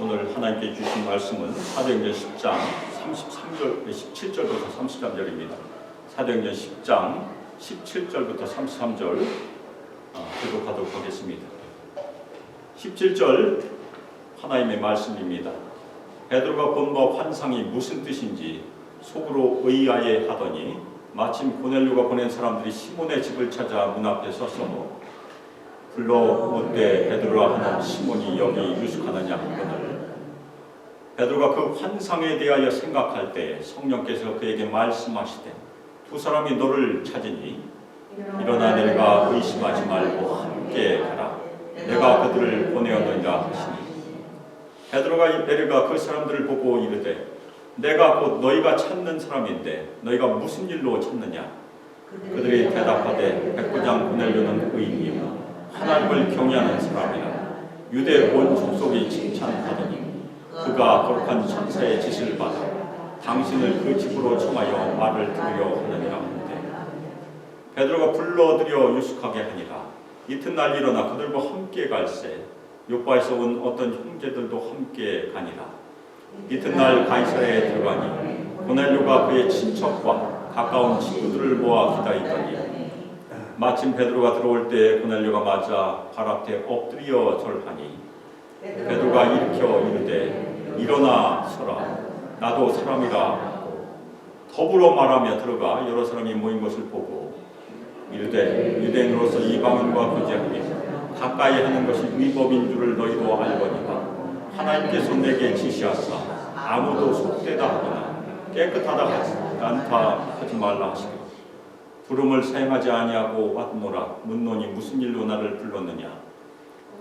오늘 하나님께 주신 말씀은 사도행전 10장 17절부터 33절입니다. 사도행전 10장 17절부터 33절 교독하도록 하겠습니다. 17절 하나님의 말씀입니다. 베드로가 본 바 환상이 무슨 뜻인지 속으로 의아해 하더니 마침 고넬료가 보낸 사람들이 시몬의 집을 찾아 문 앞에 서서 불러 묻되 베드로라 하는 시몬이 여기 유숙하느냐 하거늘 베드로가 그 환상에 대하여 생각할 때 성령께서 그에게 말씀하시되 두 사람이 너를 찾으니 일어나 내려가 의심하지 말고 함께 가라. 내가 그들을 보내었느니라 하시니 베드로가 내려가 그 사람들을 보고 이르되 내가 곧 너희가 찾는 사람인데 너희가 무슨 일로 찾느냐? 그들이 대답하되 백부장 고넬료는 의인이요 하나님을 경외하는 사람이라 유대 온 족속이 칭찬하더니 그가 거룩한 천사의 지시를 받아 당신을 그 집으로 청하여 말을 들으려 하느니라 하는데 베드로가 불러들여 유숙하게 하니라. 이튿날 일어나 그들과 함께 갈새 요바에서 온 어떤 형제들도 함께 가니라. 이튿날 가이사랴에 들어가니 고넬료가 그의 친척과 가까운 친구들을 모아 기다리더니 마침 베드로가 들어올 때 고넬료가 맞아 발 앞에 엎드려 절하니 베드로가 일으켜 이르되 일어나 서라. 나도 사람이라 하고 더불어 말하며 들어가 여러 사람이 모인 것을 보고 이르되 유대인으로서 이방인과 교제하며 가까이 하는 것이 위법인 줄을 너희도 알거니와 하나님께서 내게 지시하사 아무도 속되다 하거나 깨끗하다 하지 않다 하지 말라 하시고 부름을 사용하지 아니하고 왔노라. 묻노니 무슨 일로 나를 불렀느냐?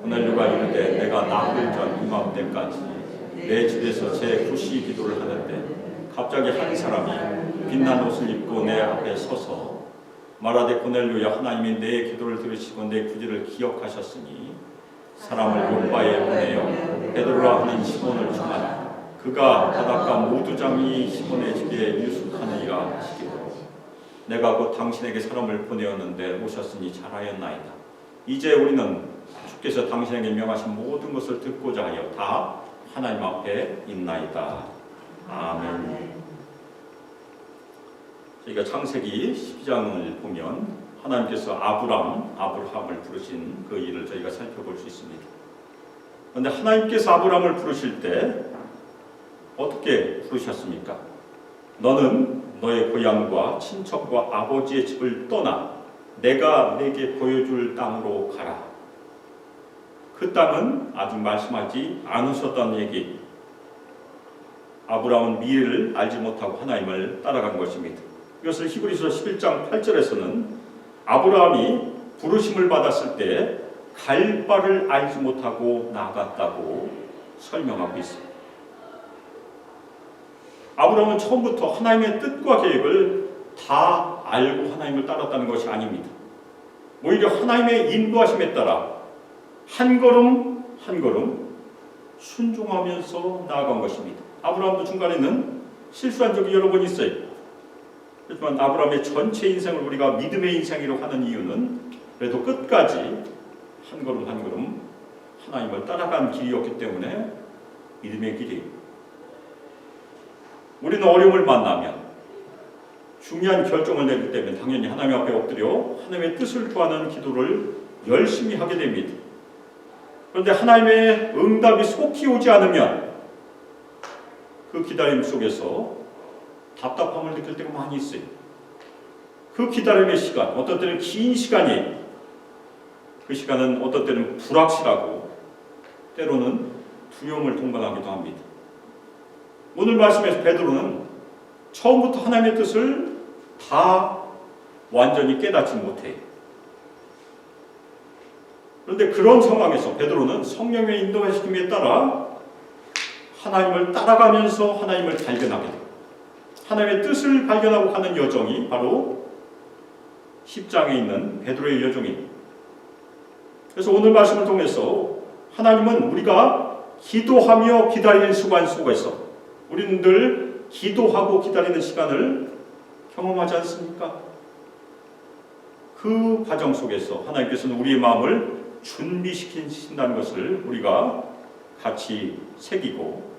고넬료가 이르되 내가 나흘 전 이맘때까지 내 집에서 제 구시 기도를 하는데 갑자기 한 사람이 빛난 옷을 입고 내 앞에 서서 말하되 고넬료야 하나님이 내 기도를 들으시고 내 구제를 기억하셨으니 사람을 요바에 보내어 베드로라 하는 시몬을 청하라. 그가 바닷가 모두장이 시몬의 집에 유숙하느니라 하시기로 내가 곧 당신에게 사람을 보내었는데 오셨으니 잘하였나이다. 이제 우리는 주께서 당신에게 명하신 모든 것을 듣고자 하여 다 하나님 앞에 있나이다. 아멘. 저희가 창세기 12장을 보면 하나님께서 아브라함을 부르신 그 일을 저희가 살펴볼 수 있습니다. 그런데 하나님께서 아브라함을 부르실 때 어떻게 부르셨습니까? 너는 너의 고향과 친척과 아버지의 집을 떠나 내가 내게 보여줄 땅으로 가라. 그 땅은 아직 말씀하지 않으셨던 얘기. 아브라함은 미래를 알지 못하고 하나님을 따라간 것입니다. 이것을 히브리서 11장 8절에서는 아브라함이 부르심을 받았을 때 갈 바를 알지 못하고 나갔다고 설명하고 있습니다. 아브라함은 처음부터 하나님의 뜻과 계획을 다 알고 하나님을 따랐다는 것이 아닙니다. 오히려 하나님의 인도하심에 따라 한 걸음 한 걸음 순종하면서 나아간 것입니다. 아브라함도 중간에는 실수한 적이 여러 번 있어요. 하지만 아브라함의 전체 인생을 우리가 믿음의 인생이라고 하는 이유는 그래도 끝까지 한 걸음 한 걸음 하나님을 따라간 길이었기 때문에 믿음의 길이에요. 우리는 어려움을 만나면 중요한 결정을 내릴 때면 당연히 하나님 앞에 엎드려 하나님의 뜻을 구하는 기도를 열심히 하게 됩니다. 그런데 하나님의 응답이 속히 오지 않으면 그 기다림 속에서 답답함을 느낄 때가 많이 있어요. 그 기다림의 시간, 어떤 때는 긴 시간이, 그 시간은 어떤 때는 불확실하고 때로는 두려움을 동반하기도 합니다. 오늘 말씀에서 베드로는 처음부터 하나님의 뜻을 다 완전히 깨닫지 못해요. 그런데 그런 상황에서 베드로는 성령의 인도하심에 따라 하나님을 따라가면서 하나님을 발견하게 돼요. 하나님의 뜻을 발견하고 하는 여정이 바로 10장에 있는 베드로의 여정입니다. 그래서 오늘 말씀을 통해서 하나님은 우리가 기도하며 기다리는 시간 속에서 우리는 늘 기도하고 기다리는 시간을 경험하지 않습니까? 그 과정 속에서 하나님께서는 우리의 마음을 준비시키신다는 것을 우리가 같이 새기고,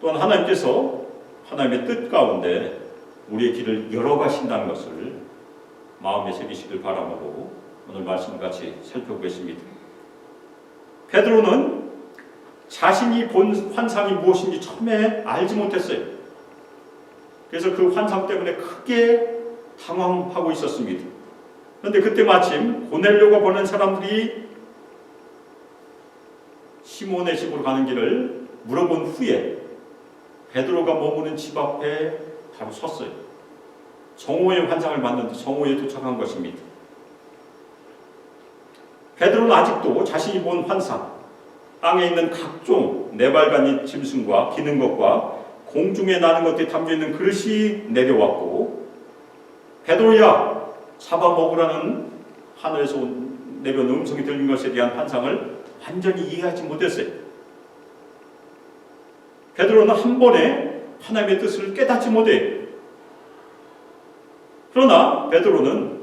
또한 하나님께서 하나님의 뜻 가운데 우리의 길을 열어가신다는 것을 마음에 새기시길 바라므로 오늘 말씀을 같이 살펴보겠습니다. 베드로는 자신이 본 환상이 무엇인지 처음에 알지 못했어요. 그래서 그 환상 때문에 크게 당황하고 있었습니다. 그런데 그때 마침 고넬료가 보낸 사람들이 시몬의 집으로 가는 길을 물어본 후에 베드로가 머무는 집 앞에 바로 섰어요. 정오의 환상을 봤는데 정오에 도착한 것입니다. 베드로는 아직도 자신이 본 환상, 땅에 있는 각종 네발간이 짐승과 기는 것과 공중에 나는 것들이 담겨있는 그릇이 내려왔고, 베드로야 잡아먹으라는 하늘에서 내려온 음성이 들린 것에 대한 환상을 완전히 이해하지 못했어요. 베드로는 한 번에 하나님의 뜻을 깨닫지 못해요. 그러나 베드로는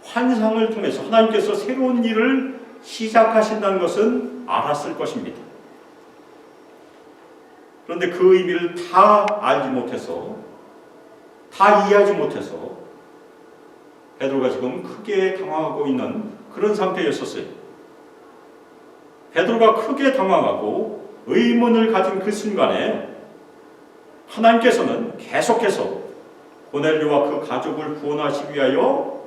환상을 통해서 하나님께서 새로운 일을 시작하신다는 것은 알았을 것입니다. 그런데 그 의미를 다 알지 못해서, 다 이해하지 못해서 베드로가 지금 크게 당황하고 있는 그런 상태였었어요. 베드로가 크게 당황하고 의문을 가진 그 순간에 하나님께서는 계속해서 고넬료와 그 가족을 구원하시기 위하여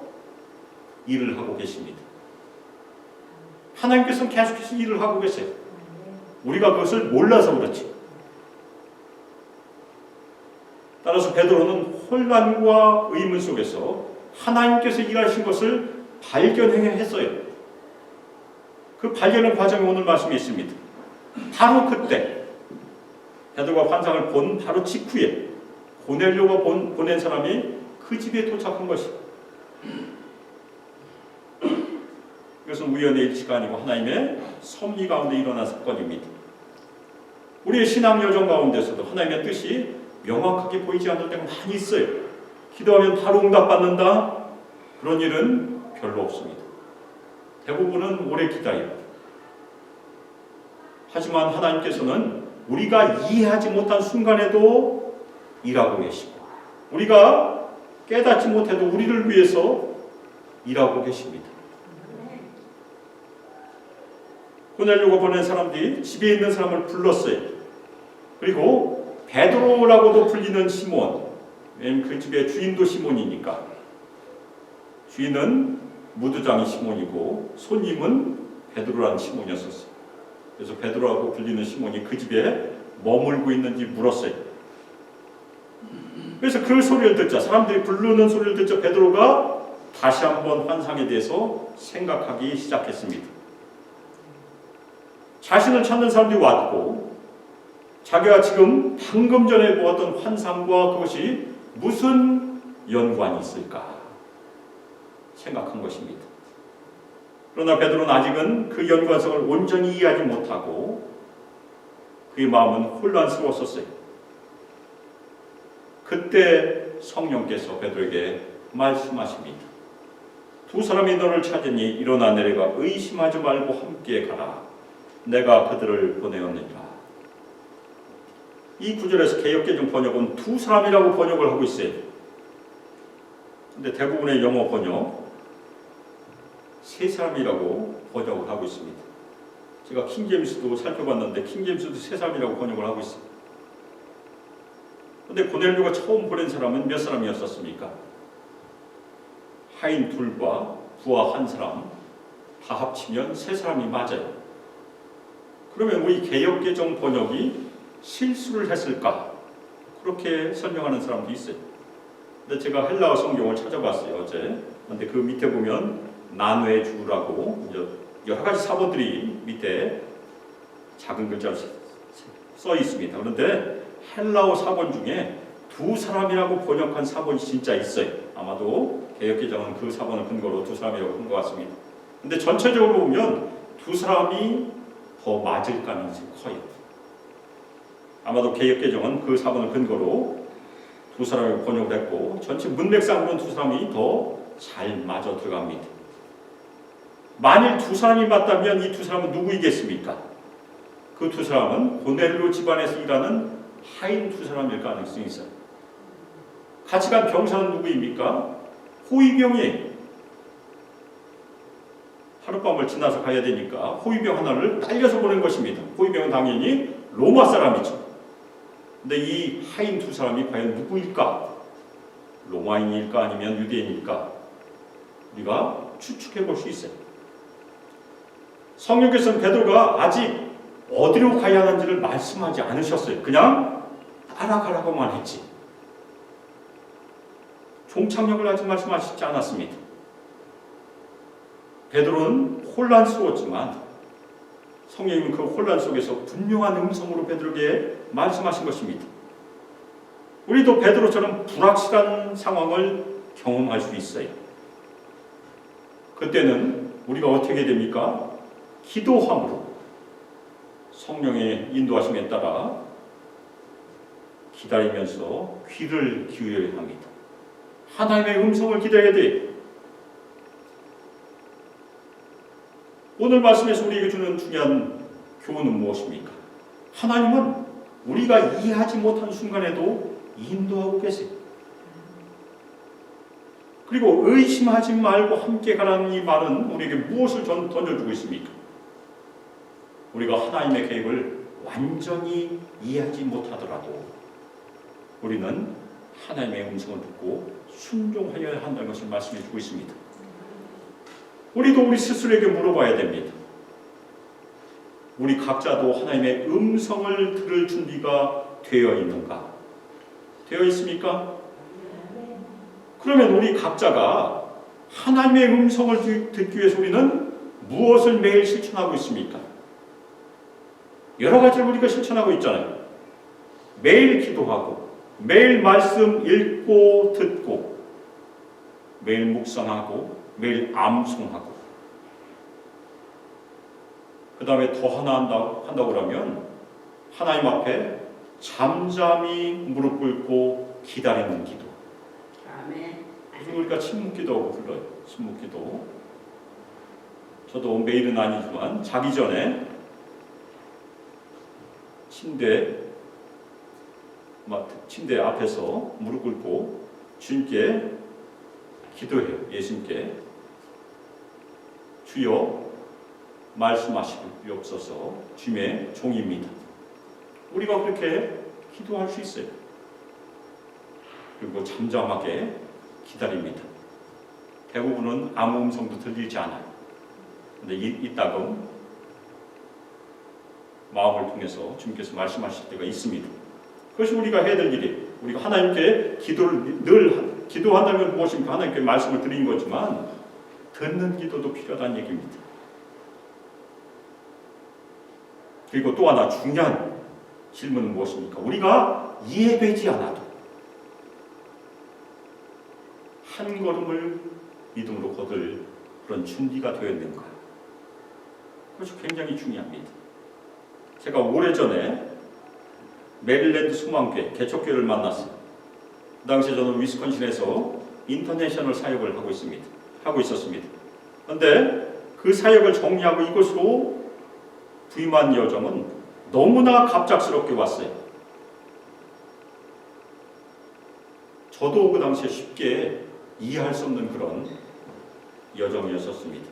일을 하고 계십니다. 하나님께서는 계속해서 일을 하고 계세요. 우리가 그것을 몰라서 그렇지. 따라서 베드로는 혼란과 의문 속에서 하나님께서 일하신 것을 발견했어요. 그 발견의 과정이 오늘 말씀에 있습니다. 바로 그때 베드로가 환상을 본 바로 직후에 고넬료가 보낸 사람이 그 집에 도착한 것입니다. 이것은 우연의 일치가 아니고 하나님의 섭리 가운데 일어난 사건입니다. 우리의 신앙 여정 가운데서도 하나님의 뜻이 명확하게 보이지 않을 때가 많이 있어요. 기도하면 바로 응답받는다? 그런 일은 별로 없습니다. 대부분은 오래 기다려요. 하지만 하나님께서는 우리가 이해하지 못한 순간에도 일하고 계시고, 우리가 깨닫지 못해도 우리를 위해서 일하고 계십니다. 고넬료가 보낸 사람들이 집에 있는 사람을 불렀어요. 그리고 베드로라고도 불리는 시몬, 왜냐면 그 집의 주인도 시몬이니까, 주인은 무두장이 시몬이고 손님은 베드로라는 시몬이었었어요. 그래서 베드로라고 불리는 시몬이 그 집에 머물고 있는지 물었어요. 그래서 그 소리를 듣자, 사람들이 부르는 소리를 듣자 베드로가 다시 한번 환상에 대해서 생각하기 시작했습니다. 자신을 찾는 사람들이 왔고, 자기가 지금 방금 전에 보았던 환상과 그것이 무슨 연관이 있을까 생각한 것입니다. 그러나 베드로는 아직은 그 연관성을 온전히 이해하지 못하고 그의 마음은 혼란스러웠었어요. 그때 성령께서 베드로에게 말씀하십니다. 두 사람이 너를 찾으니 일어나 내려가 의심하지 말고 함께 가라. 내가 그들을 보내었느니라. 이 구절에서 개역개정 번역은 두 사람이라고 번역을 하고 있어요. 근데 대부분의 영어 번역 세 사람이라고 번역을 하고 있습니다. 제가 킹제임스도 살펴봤는데 킹제임스도 세 사람이라고 번역을 하고 있어요. 근데 고넬료가 처음 보낸 사람은 몇 사람이었었습니까? 하인 둘과 부하 한 사람 다 합치면 세 사람이 맞아요. 그러면 우리 개역개정 번역이 실수를 했을까? 그렇게 설명하는 사람도 있어요. 근데 제가 헬라어 성경을 찾아봤어요, 어제. 근데 그 밑에 보면 나누의 주라고 여러 가지 사본들이 밑에 작은 글자로 써 있습니다. 그런데 헬라어 사본 중에 두 사람이라고 번역한 사본이 진짜 있어요. 아마도 개역개정은 그 사본을 근거로 두 사람이라고 한 것 같습니다. 근데 전체적으로 보면 두 사람이 더 맞을 가능성이 커요. 아마도 개역개정은 그 사본을 근거로 두 사람이 번역을 했고, 전체 문맥상으로는 두 사람이 더 잘 맞아 들어갑니다. 만일 두 사람이 맞다면 이 두 사람은 누구이겠습니까? 그 두 사람은 고넬료 집안에서 일하는 하인 두 사람일 가능성이 있어요. 같이 간 병사는 누구입니까? 호위병이에요. 하룻밤을 지나서 가야 되니까 호위병 하나를 딸려서 보낸 것입니다. 호위병은 당연히 로마 사람이죠. 근데 이 하인 두 사람이 과연 누구일까? 로마인일까 아니면 유대인일까? 우리가 추측해 볼 수 있어요. 성령께서는 베드로가 아직 어디로 가야 하는지를 말씀하지 않으셨어요. 그냥 따라가라고만 했지. 종착역을 아직 말씀하시지 않았습니다. 베드로는 혼란스러웠지만 성령님은 그 혼란 속에서 분명한 음성으로 베드로에게 말씀하신 것입니다. 우리도 베드로처럼 불확실한 상황을 경험할 수 있어요. 그때는 우리가 어떻게 됩니까? 기도함으로 성령의 인도하심에 따라 기다리면서 귀를 기울여야 합니다. 하나님의 음성을 기다려야 돼요. 오늘 말씀에서 우리에게 주는 중요한 교훈은 무엇입니까? 하나님은 우리가 이해하지 못한 순간에도 인도하고 계세요. 그리고 의심하지 말고 함께 가라는 이 말은 우리에게 무엇을 던져주고 있습니까? 우리가 하나님의 계획을 완전히 이해하지 못하더라도 우리는 하나님의 음성을 듣고 순종하여야 한다는 것을 말씀해 주고 있습니다. 우리도 우리 스스로에게 물어봐야 됩니다. 우리 각자도 하나님의 음성을 들을 준비가 되어 있는가? 되어 있습니까? 그러면 우리 각자가 하나님의 음성을 듣기 위해서 우리는 무엇을 매일 실천하고 있습니까? 여러 가지를 우리가 실천하고 있잖아요. 매일 기도하고, 매일 말씀 읽고 듣고, 매일 묵상하고, 매일 암송하고, 그 다음에 더 하나 한다고 그러면 하나님 앞에 잠잠히 무릎 꿇고 기다리는 기도. 아멘. 그리고 우리가 침묵기도라고 불러요. 침묵기도. 저도 매일은 아니지만 자기 전에 침대 앞에서 무릎 꿇고 주님께 기도해요. 예수님께 주여 말씀하시옵소서. 주님의 종입니다. 우리가 그렇게 기도할 수 있어요. 그리고 잠잠하게 기다립니다. 대부분은 아무 음성도 들리지 않아요. 근데 이따금 마음을 통해서 주님께서 말씀하실 때가 있습니다. 그것이 우리가 해야 될 일이에요. 우리가 하나님께 기도를 늘 기도한다면 무엇입니까? 하나님께 말씀을 드린 거지만 듣는 기도도 필요하다는 얘기입니다. 그리고 또 하나 중요한 질문은 무엇입니까? 우리가 이해되지 않아도 한 걸음을 믿음으로 걷을 그런 준비가 되어 있는가? 그것이 굉장히 중요합니다. 제가 오래전에 메릴랜드 소망교회 개척교회를 만났어요. 그 당시에 저는 위스콘신에서 인터내셔널 사역을 하고 있었습니다. 그런데 그 사역을 정리하고 이곳으로 부임한 여정은 너무나 갑작스럽게 왔어요. 저도 그 당시에 쉽게 이해할 수 없는 그런 여정이었습니다.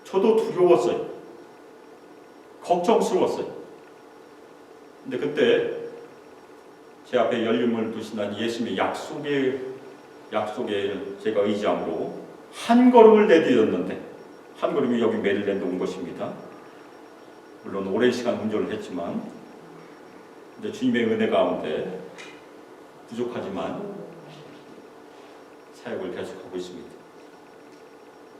저도 두려웠어요. 걱정스러웠어요. 근데 그때 제 앞에 열림을 두신다는 예수님의 약속에 제가 의지함으로 한 걸음을 내디뎠는데, 한 걸음이 여기 메릴랜드 온 것입니다. 물론 오랜 시간 운전을 했지만, 근데 주님의 은혜 가운데 부족하지만 사역을 계속하고 있습니다.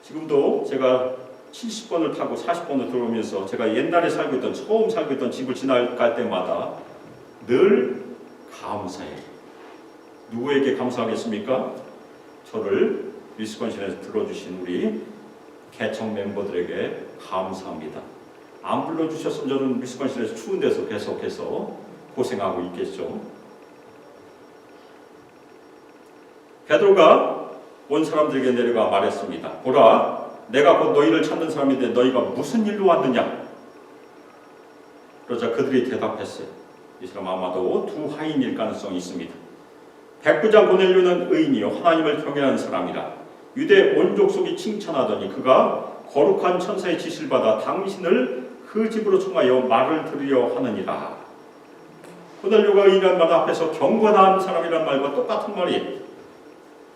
지금도 제가 70번을 타고 40번을 들어오면서 제가 옛날에 처음 살고 있던 집을 지나갈 때마다 늘 감사해요. 누구에게 감사하겠습니까? 저를 위스콘신에서 들어주신 우리 개척 멤버들에게 감사합니다. 안 불러주셨으면 저는 위스콘신에서 추운 데서 계속해서 고생하고 있겠죠. 베드로가 온 사람들에게 내려가 말했습니다. 보라, 내가 곧 너희를 찾는 사람인데 너희가 무슨 일로 왔느냐? 그러자 그들이 대답했어요. 이 사람 아마도 두 하인일 가능성이 있습니다. 백부장 고넬료는 의인이요 하나님을 경외하는 사람이라 유대 온 족속이 칭찬하더니 그가 거룩한 천사의 지시를 받아 당신을 그 집으로 청하여 말을 들으려 하느니라. 고넬료가 의인이라는 말 앞에서 경건한 사람이란 말과 똑같은 말이에요.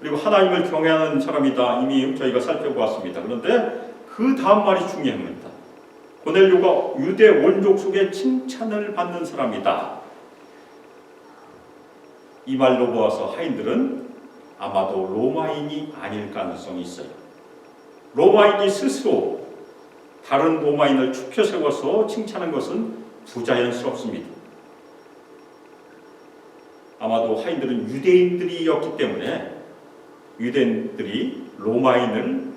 그리고 하나님을 경외하는 사람이다 이미 저희가 살펴보았습니다. 그런데 그 다음 말이 중요합니다. 고넬료가 유대 온 족속의 칭찬을 받는 사람이다. 이 말로 보아서 하인들은 아마도 로마인이 아닐 가능성이 있어요. 로마인이 스스로 다른 로마인을 추켜 세워서 칭찬한 것은 부자연스럽습니다. 아마도 하인들은 유대인들이었기 때문에 유대인들이 로마인을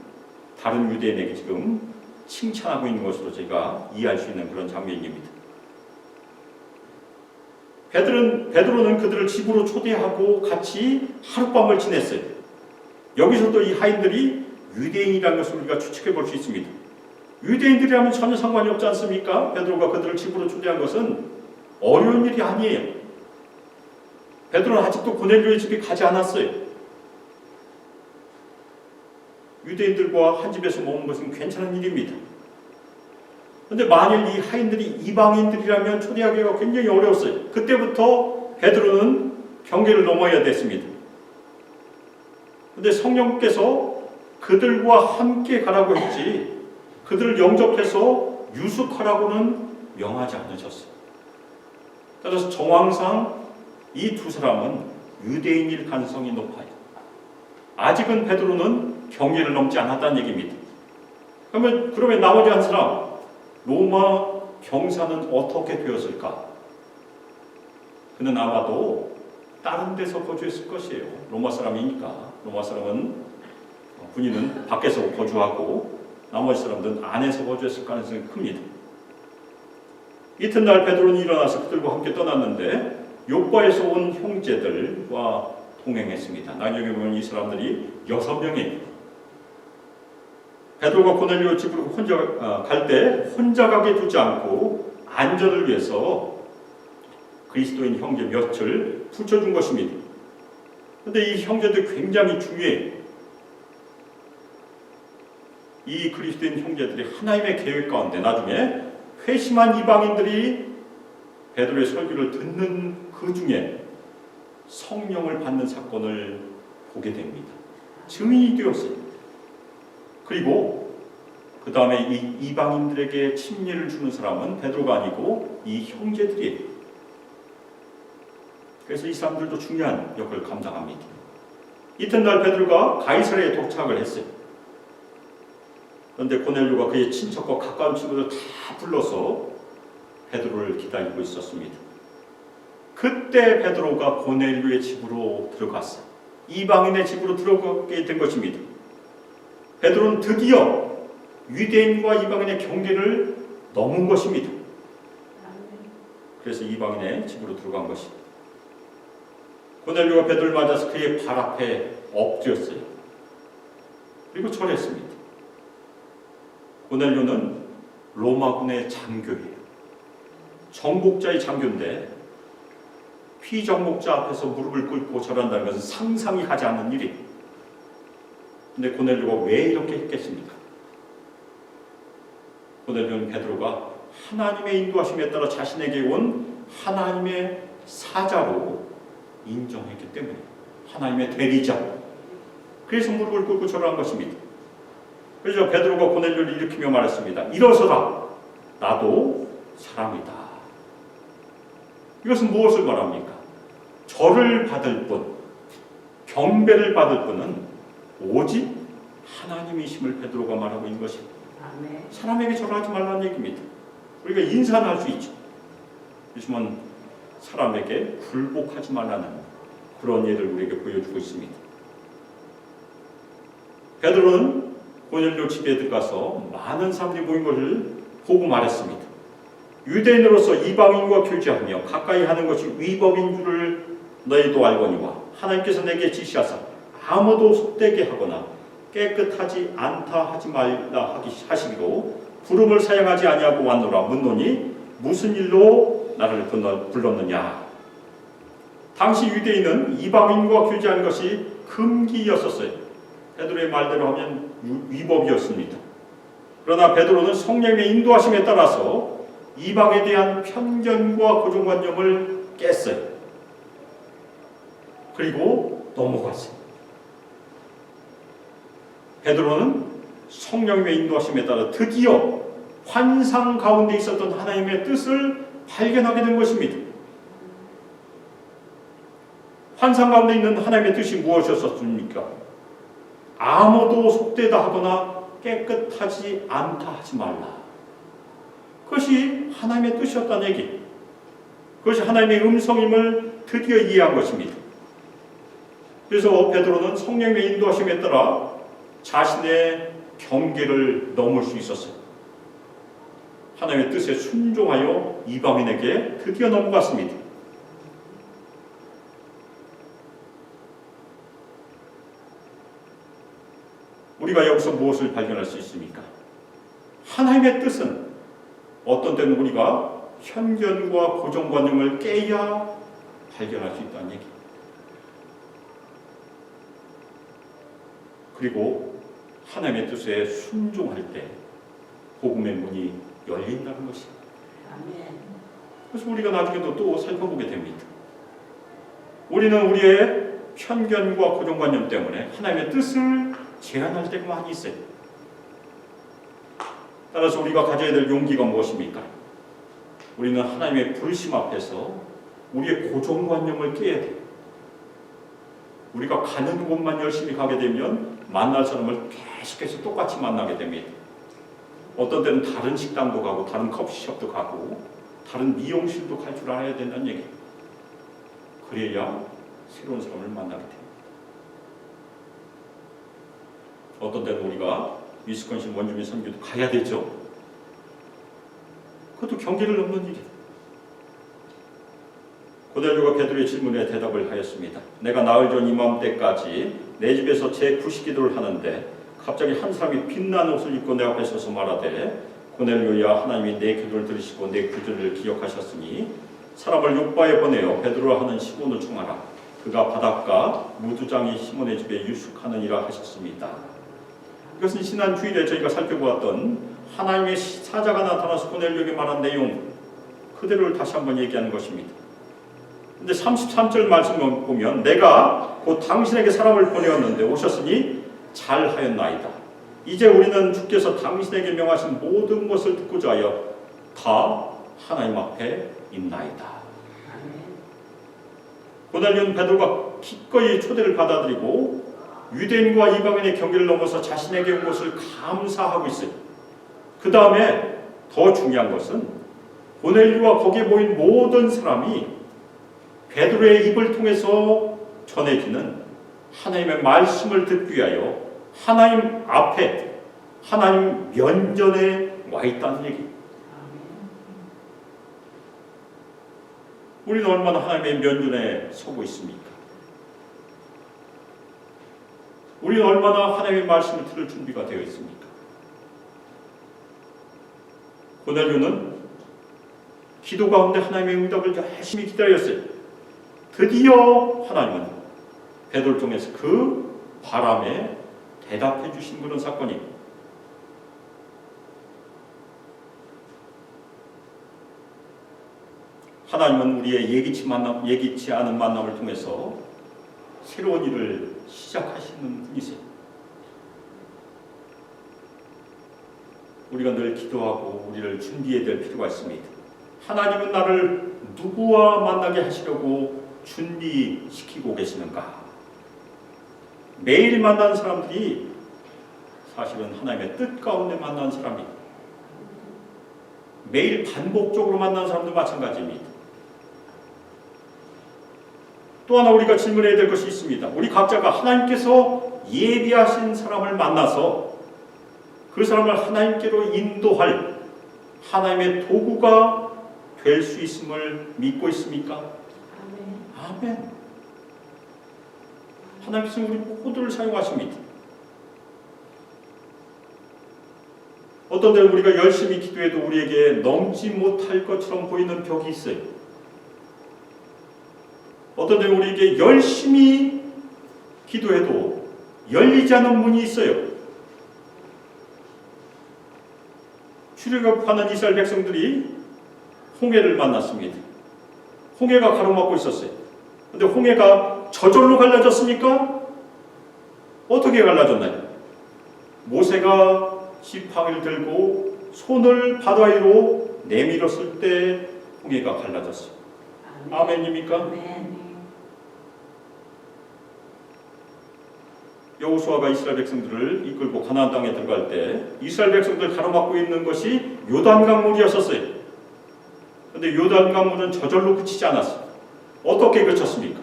다른 유대인에게 지금 칭찬하고 있는 것으로 제가 이해할 수 있는 그런 장면입니다. 베드로는 그들을 집으로 초대하고 같이 하룻밤을 지냈어요. 여기서도 이 하인들이 유대인이라는 것을 우리가 추측해 볼 수 있습니다. 유대인들이라면 전혀 상관이 없지 않습니까? 베드로가 그들을 집으로 초대한 것은 어려운 일이 아니에요. 베드로는 아직도 고넬료의 집에 가지 않았어요. 유대인들과 한 집에서 먹는 것은 괜찮은 일입니다. 그런데 만일 이 하인들이 이방인들이라면 초대하기가 굉장히 어려웠어요. 그때부터 베드로는 경계를 넘어야 됐습니다. 그런데 성령께서 그들과 함께 가라고 했지 그들을 영접해서 유숙하라고는 명하지 않으셨어요. 따라서 정황상 이 두 사람은 유대인일 가능성이 높아요. 아직은 베드로는 경계를 넘지 않았다는 얘기입니다. 그러면 나머지 한 사람 로마 경사는 어떻게 되었을까? 그는 아마도 다른 데서 거주했을 것이에요. 로마 사람이니까. 로마 사람은 군인은 밖에서 거주하고 나머지 사람들은 안에서 거주했을 가능성이 큽니다. 이튿날 베드로는 일어나서 그들과 함께 떠났는데 욥바에서 온 형제들과 동행했습니다. 나중에 보면 이 사람들이 6명이에요. 베드로가 고넬료 집으로 혼자 갈 때 혼자 가게 두지 않고 안전을 위해서 그리스도인 형제 몇을 붙여준 것입니다. 그런데 이 형제들 굉장히 중요해요. 이 그리스도인 형제들이 하나님의 계획 가운데 나중에 회심한 이방인들이 베드로의 설교를 듣는 그 중에 성령을 받는 사건을 보게 됩니다. 증인이 되었어요. 그리고 그 다음에 이 이방인들에게 침례를 주는 사람은 베드로가 아니고 이 형제들이에요. 그래서 이 사람들도 중요한 역할을 감당합니다. 이튿날 베드로가 가이사랴에 도착을 했어요. 그런데 고넬료가 그의 친척과 가까운 친구들 다 불러서 베드로를 기다리고 있었습니다. 그때 베드로가 고넬료의 집으로 들어갔어요. 이방인의 집으로 들어가게 된 것입니다. 베드로는 드디어 유대인과 이방인의 경계를 넘은 것입니다. 그래서 이방인의 집으로 들어간 것입니다. 고넬료가 베드로를 맞아서 그의 발 앞에 엎드렸어요. 그리고 절했습니다. 고넬료는 로마군의 장교예요. 정복자의 장교인데 피정복자 앞에서 무릎을 꿇고 절한다는 것은 상상이 가지 않는 일이에요. 근데 고넬료가 왜 이렇게 했겠습니까? 고넬료는 베드로가 하나님의 인도하심에 따라 자신에게 온 하나님의 사자로 인정했기 때문에 하나님의 대리자. 그래서 무릎을 꿇고 절한 것입니다. 그래서 베드로가 고넬료를 일으키며 말했습니다. 일어서라. 나도 사람이다. 이것은 무엇을 말합니까? 절을 받을 뿐, 경배를 받을 뿐은 오직 하나님이심을 베드로가 말하고 있는 것입니다. 사람에게 절하지 말라는 얘기입니다. 우리가 인사는 할 수 있죠. 그렇지만 사람에게 굴복하지 말라는 그런 예를 우리에게 보여주고 있습니다. 베드로는 고넬료 집에 들어가서 많은 사람들이 모인 것을 보고 말했습니다. 유대인으로서 이방인과 교제하며 가까이 하는 것이 위법인 줄을 너희도 알거니와 하나님께서 내게 지시하사 아무도 속되게 하거나 깨끗하지 않다 하지 말라 하시기로 부름을 사용하지 아니하고 왔노라. 묻노니 무슨 일로 나를 불렀느냐? 당시 유대인은 이방인과 교제하는 것이 금기였었어요. 베드로의 말대로 하면 위법이었습니다. 그러나 베드로는 성령의 인도하심에 따라서 이방에 대한 편견과 고정관념을 깼어요. 그리고 넘어갔어요. 베드로는 성령의 인도하심에 따라 드디어 환상 가운데 있었던 하나님의 뜻을 발견하게 된 것입니다. 환상 가운데 있는 하나님의 뜻이 무엇이었습니까? 아무도 속되다 하거나 깨끗하지 않다 하지 말라. 그것이 하나님의 뜻이었다는 얘기. 그것이 하나님의 음성임을 드디어 이해한 것입니다. 그래서 베드로는 성령의 인도하심에 따라 자신의 경계를 넘을 수 있었어요. 하나님의 뜻에 순종하여 이방인에게 드디어 넘어갔습니다. 우리가 여기서 무엇을 발견할 수 있습니까? 하나님의 뜻은 어떤 때는 우리가 편견과 고정관념을 깨야 발견할 수 있다는 얘기. 그리고 하나님의 뜻에 순종할 때 복음의 문이 열린다는 것입니다. 그래서 우리가 나중에도 또 살펴보게 됩니다. 우리는 우리의 편견과 고정관념 때문에 하나님의 뜻을 제한할 때가 많이 있어요. 따라서 우리가 가져야 될 용기가 무엇입니까? 우리는 하나님의 부르심 앞에서 우리의 고정관념을 깨야 돼요. 우리가 가는 곳만 열심히 가게 되면 만날 사람을 계속해서 똑같이 만나게 됩니다. 어떤 때는 다른 식당도 가고 다른 커피숍도 가고 다른 미용실도 갈 줄 알아야 된다는 얘기. 그래야 새로운 사람을 만나게 됩니다. 어떤 때는 우리가 위스콘신 원주민 선교도 가야 되죠. 그것도 경계를 넘는 일이에요. 고넬료가 베드로의 질문에 대답을 하였습니다. 내가 나흘 전 이맘때까지 내 집에서 제 구식기도를 하는데 갑자기 한 사람이 빛난 옷을 입고 내 앞에 서서 말하되 고넬료야, 하나님이 내 기도를 들으시고 내 구절을 기억하셨으니 사람을 요바에 보내어 베드로라 하는 시몬을 청하라. 그가 바닷가 무두장이 시몬의 집에 유숙하느니라 하셨습니다. 이것은 지난 주일에 저희가 살펴보았던 하나님의 사자가 나타나서 고넬료에게 말한 내용 그대로를 다시 한번 얘기하는 것입니다. 근데 33절 말씀을 보면 내가 곧 당신에게 사람을 보내었는데 오셨으니 잘하였나이다. 이제 우리는 주께서 당신에게 명하신 모든 것을 듣고자 하여 다 하나님 앞에 있나이다. 고넬료는 베드로가 기꺼이 초대를 받아들이고 유대인과 이방인의 경계를 넘어서 자신에게 온 것을 감사하고 있어요. 그 다음에 더 중요한 것은 고넬료와 거기에 모인 모든 사람이 베드로의 입을 통해서 전해지는 하나님의 말씀을 듣기 위하여 하나님 앞에 하나님 면전에 와 있다는 얘기. 우리는 얼마나 하나님의 면전에 서고 있습니까? 우리는 얼마나 하나님의 말씀을 들을 준비가 되어 있습니까? 고넬료는 기도 가운데 하나님의 응답을 열심히 기다렸어요. 드디어 하나님은 베드로를 통해서 그 바람에 대답해 주신 그런 사건이 하나님은 우리의 예기치 않은 만남을 통해서 새로운 일을 시작하시는 분이세요. 우리가 늘 기도하고 우리를 준비해야 될 필요가 있습니다. 하나님은 나를 누구와 만나게 하시려고 준비시키고 계시는가? 매일 만나는 사람들이 사실은 하나님의 뜻 가운데 만나는 사람이 매일 반복적으로 만나는 사람도 마찬가지입니다. 또 하나 우리가 질문해야 될 것이 있습니다. 우리 각자가 하나님께서 예비하신 사람을 만나서 그 사람을 하나님께로 인도할 하나님의 도구가 될 수 있음을 믿고 있습니까? 아멘. 하나님께서 우리 모두를 사용하십니다. 어떤 어떤 때는 우리가 열심히 기도해도 우리에게 넘지 못할 것처럼 보이는 벽이 있어요. 어떤 때는 우리에게 열심히 기도해도 열리지 않는 문이 있어요. 출애굽하는 이스라엘 백성들이 홍해를 만났습니다. 홍해가 가로막고 있었어요. 그런데 홍해가 저절로 갈라졌습니까? 어떻게 갈라졌나요? 모세가 지팡이를 들고 손을 바다 위로 내밀었을 때 홍해가 갈라졌어요. 아멘입니까? 여호수아가 이스라엘 백성들을 이끌고 가나안 땅에 들어갈 때 이스라엘 백성들 가로막고 있는 것이 요단강물이었었어요. 그런데 요단강물은 저절로 그치지 않았어요. 어떻게 그쳤습니까?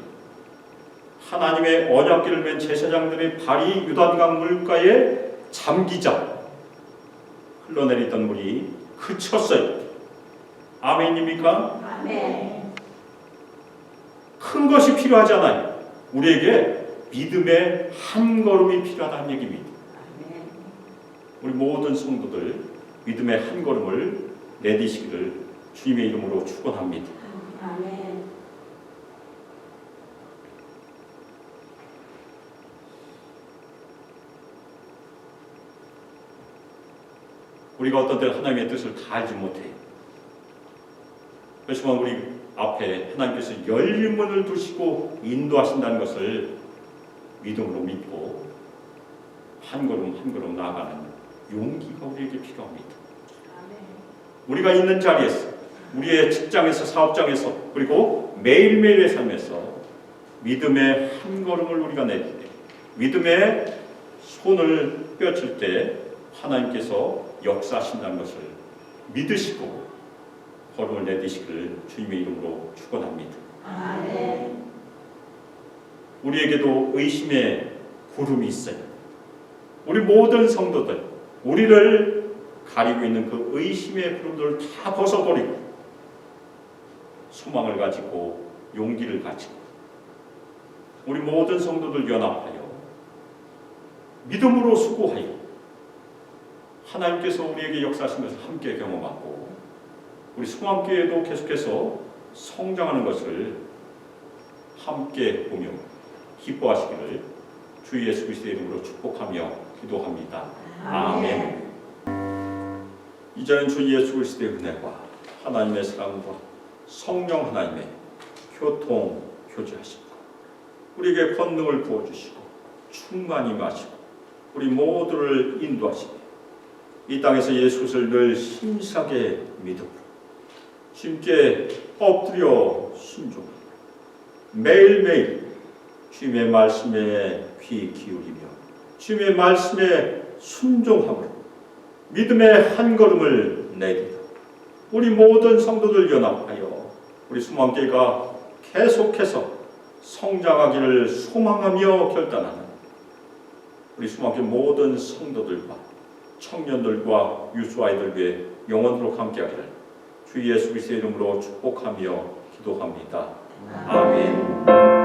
하나님의 언약궤를 맨 제사장들의 발이 요단강물가에 잠기자 흘러내리던 물이 그쳤어요. 아멘입니까? 아멘. 큰 것이 필요하잖아요. 우리에게 믿음의 한 걸음이 필요하다는 얘기입니다. 아멘. 우리 모든 성도들 믿음의 한 걸음을 내디시기를 주님의 이름으로 축원합니다. 아멘. 우리가 어떤 때는 하나님의 뜻을 다 알지 못해요. 그렇지만 우리 앞에 하나님께서 열린 문을 두시고 인도하신다는 것을 믿음으로 믿고 한 걸음 한 걸음 나아가는 용기가 우리에게 필요합니다. 우리가 있는 자리에서, 우리의 직장에서, 사업장에서, 그리고 매일매일의 삶에서 믿음의 한 걸음을 우리가 내릴 때, 믿음의 손을 뼈칠 때 하나님께서 역사하신다는 것을 믿으시고 걸음을 내디시기를 주님의 이름으로 축원합니다. 아멘. 우리에게도 의심의 구름이 있어요. 우리 모든 성도들, 우리를 가리고 있는 그 의심의 구름들을 다 벗어버리고 소망을 가지고 용기를 가지고 우리 모든 성도들 연합하여 믿음으로 수고하여 하나님께서 우리에게 역사하신 것을 함께 경험하고 우리 성함교회도 계속해서 성장하는 것을 함께 보며 기뻐하시기를 주 예수 그리스도의 이름으로 축복하며 기도합니다. 아멘. 이제는 주 예수 그리스도의 은혜와 하나님의 사랑과 성령 하나님의 교통 교제하시고 우리에게 권능을 부어주시고 충만히 마시고 우리 모두를 인도하시고 이 땅에서 예수를 늘 신실하게 믿음으로 주님께 엎드려 순종하고 매일매일 주님의 말씀에 귀 기울이며 주님의 말씀에 순종함으로 믿음의 한 걸음을 내딛어 우리 모든 성도들 연합하여 우리 수망교회가 계속해서 성장하기를 소망하며 결단하는 우리 수망교회 모든 성도들과 청년들과 유수아이들 위해 영원토록 함께하기를 주 예수 그리스도의 이름으로 축복하며 기도합니다. 아멘.